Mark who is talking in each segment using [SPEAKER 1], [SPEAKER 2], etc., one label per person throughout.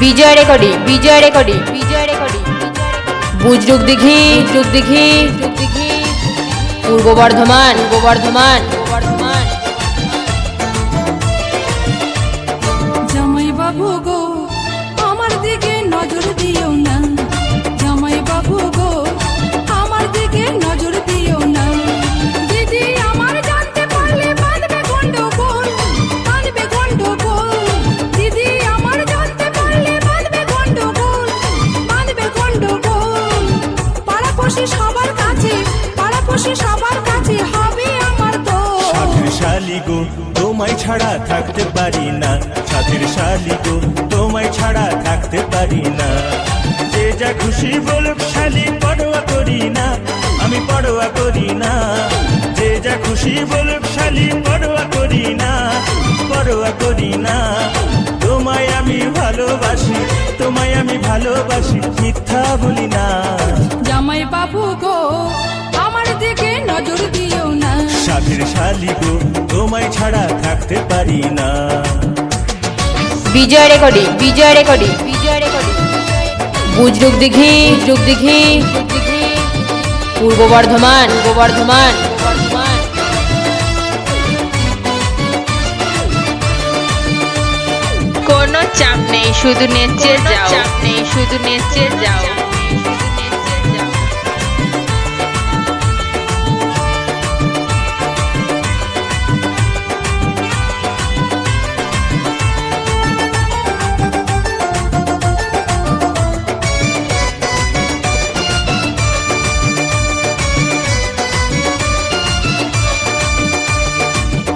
[SPEAKER 1] বিজয় recording বুজরুক দিঘি পূর্ব বর্ধমান
[SPEAKER 2] জামাই বাবু গো আমার দিকে নজর দিও না, জামাই বাবু গো আমার দিকে নজর দিও না। দিদি আমার জানতে পারলে বাঁধবে গন্ডগোল, দিদি আমার জানতে পারলে বাঁধবে গন্ডগোল। পাড়াপড়শি সবার কাছে হবে আমার তো।
[SPEAKER 3] সাথের শালি গো তোমায় ছাড়া থাকতে পারি না, সাথের শালি গো তোমায় ছাড়া থাকতে পারি না। যে যা খুশি বলুক শালি পরোয়া করি না, আমি পরোয়া করি না। যে যা খুশি বলুক শালি পরোয়া করি না। তোমায় আমি ভালোবাসি মিথ্যা বলি না।
[SPEAKER 2] জামাই বাবু গো আমার দিকে নজর দিও না,
[SPEAKER 3] সাথের শালি গো তোমায় ছাড়া থাকতে পারি না।
[SPEAKER 1] বিজয় রেকর্ডিং বুজরুক দিঘি পূর্ব বর্ধমান
[SPEAKER 4] কোনো চাপ নেই, শুধু নেচে যাও।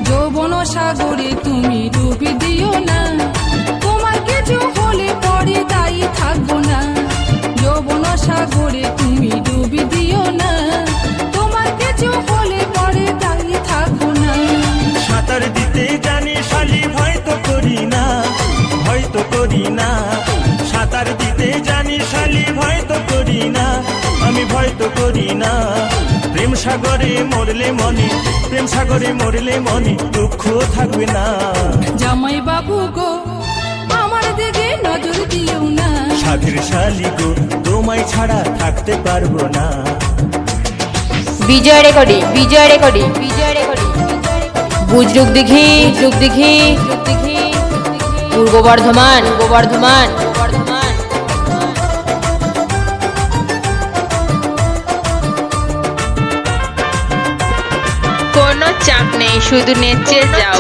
[SPEAKER 2] যৌবন সাগরে তুমি ডুবি দিও না, তোমার কিছু হলে পরে দায়ী থাকবো না। যৌবন সাগরে তুমি ডুবি দিও না, তোমার কিছু হলে পরে দায়ী থাকবো না।
[SPEAKER 3] সাঁতার দিতে জানি শালি ভয় তো করি না। সাঁতার দিতে জানি শালি ভয় তো করি না, আমি ভয় তো করি না। প্রেম সাগরে মরলে মনে দুঃখ থাকবে না।
[SPEAKER 2] জামাই বাবু গো আমার দিকে নজর দিও না,
[SPEAKER 3] সাথের শালি গো তোমায় ছাড়া থাকতে পারবো না।
[SPEAKER 1] বিজয় রেকর্ডিং বুজরুক দিঘি পূর্ব বর্ধমান
[SPEAKER 4] কোনো চাপ নেই, শুধু নেচে যাও।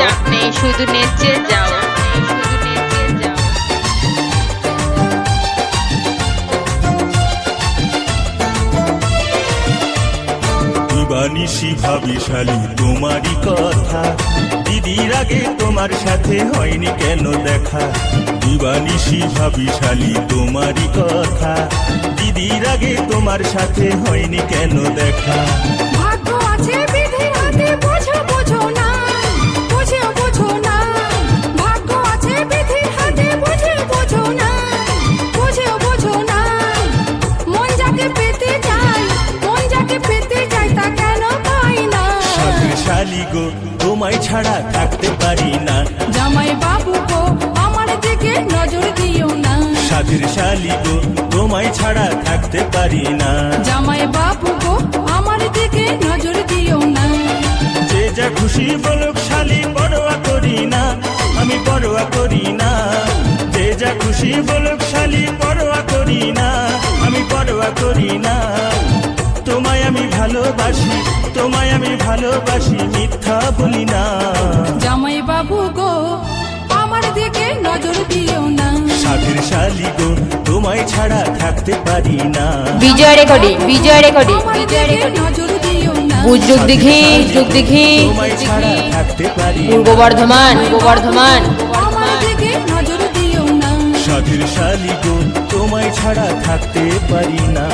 [SPEAKER 3] দিবানিশি ভাবি শালি তোমারই কথা, দিদির আগে তোমার সাথে হয়নি কেন দেখা। দিবানিশি ভাবি শালি তোমারই কথা, দিদির আগে তোমার সাথে হয়নি কেন দেখা।
[SPEAKER 2] ভাগ্য আছে বিধির হাতে বোঝো না, ভাগ্য আছে বিধির হাতে বোঝো না। মন যাকে পেতে চাই তা কেন পাই না।
[SPEAKER 3] সাথের শালি গো তোমায় ছাড়া থাকতে পারি না,
[SPEAKER 2] জামাই বাবু গো আমার দিকে নজর দিও না।
[SPEAKER 3] সাথের শালি গো তোমায় ছাড়া থাকতে পারি না।
[SPEAKER 2] জামাই বাবু গো আমার দিকে নজর দিও না।
[SPEAKER 3] যে যা খুশি বলুক শালি পরোয়া করি না, আমি পরোয়া করি না। যে যা খুশি বলুক শালি পরোয়া করি না, আমি পরোয়া করি না। তোমায় আমি ভালোবাসি মিথ্যা বলি না।
[SPEAKER 2] জামাই বাবু গো আমার দিকে নজর দিও না,
[SPEAKER 3] সাথের শালি গো তোমায় ছাড়া থাকতে পারি না।
[SPEAKER 1] বিজয় রেকর্ডিং
[SPEAKER 2] আমার দিকে নজর দিও না।
[SPEAKER 1] বুজরুক দিঘি
[SPEAKER 3] তোমায় ছাড়া থাকতে পারি
[SPEAKER 1] পূর্ব বর্ধমান
[SPEAKER 2] আমার দিকে নজর দিও না।
[SPEAKER 3] সাথের শালি গো তোমায় ছাড়া থাকতে পারি না।